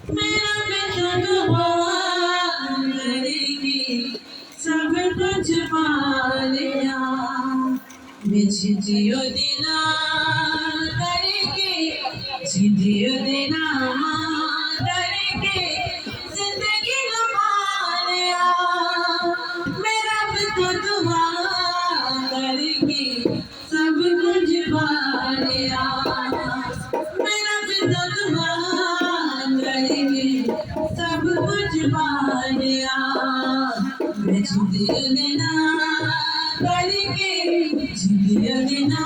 मेरा बेटा दुआ करेगी सब कुछ पा लिया जियो देना करेगी जियो देना करेगी जिंदगी लुभा लिया मेरा बेटा दुआ करेगी सब कुछ पा लिया मेरा बेटा दुआ सब कुछ पाया मैं जिंदगी देना करके जिंदगी देना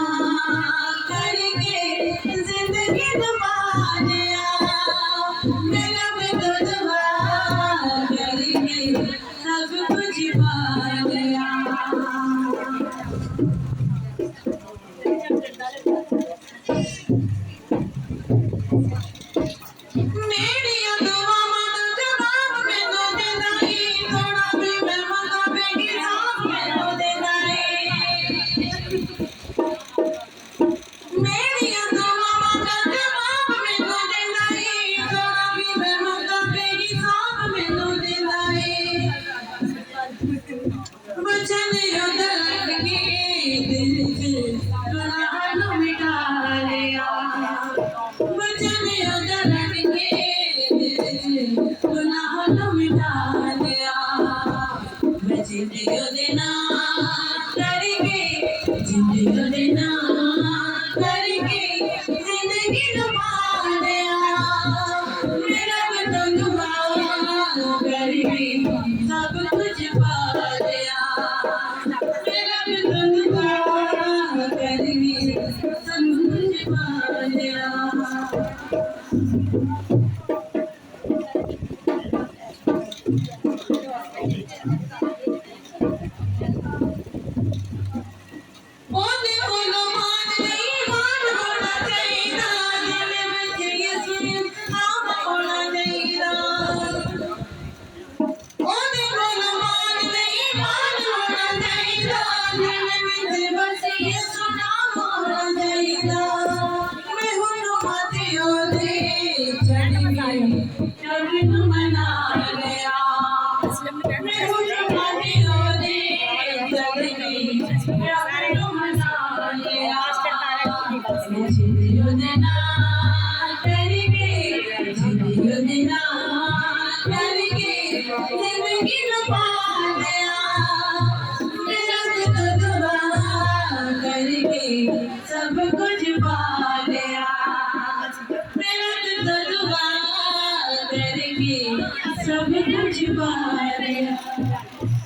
करके जिंदगी पाया मेरा बेटा दुआ करके सब कुछ पाया जिंदगी देना करके जिंदगी देना करके जिंदगी लुभा लिया मेरा बेटा दुआ करके सब कुछ पा लिया मेरा बेटा दुआ करके सब कुछ पा लिया जियो देना करके जियो देना करके जिंदगी लुभा लिया मेरा बेटा दुआ करके सब कुछ पा लिया मेरा बेटा दुआ करके सब कुछ पा लिया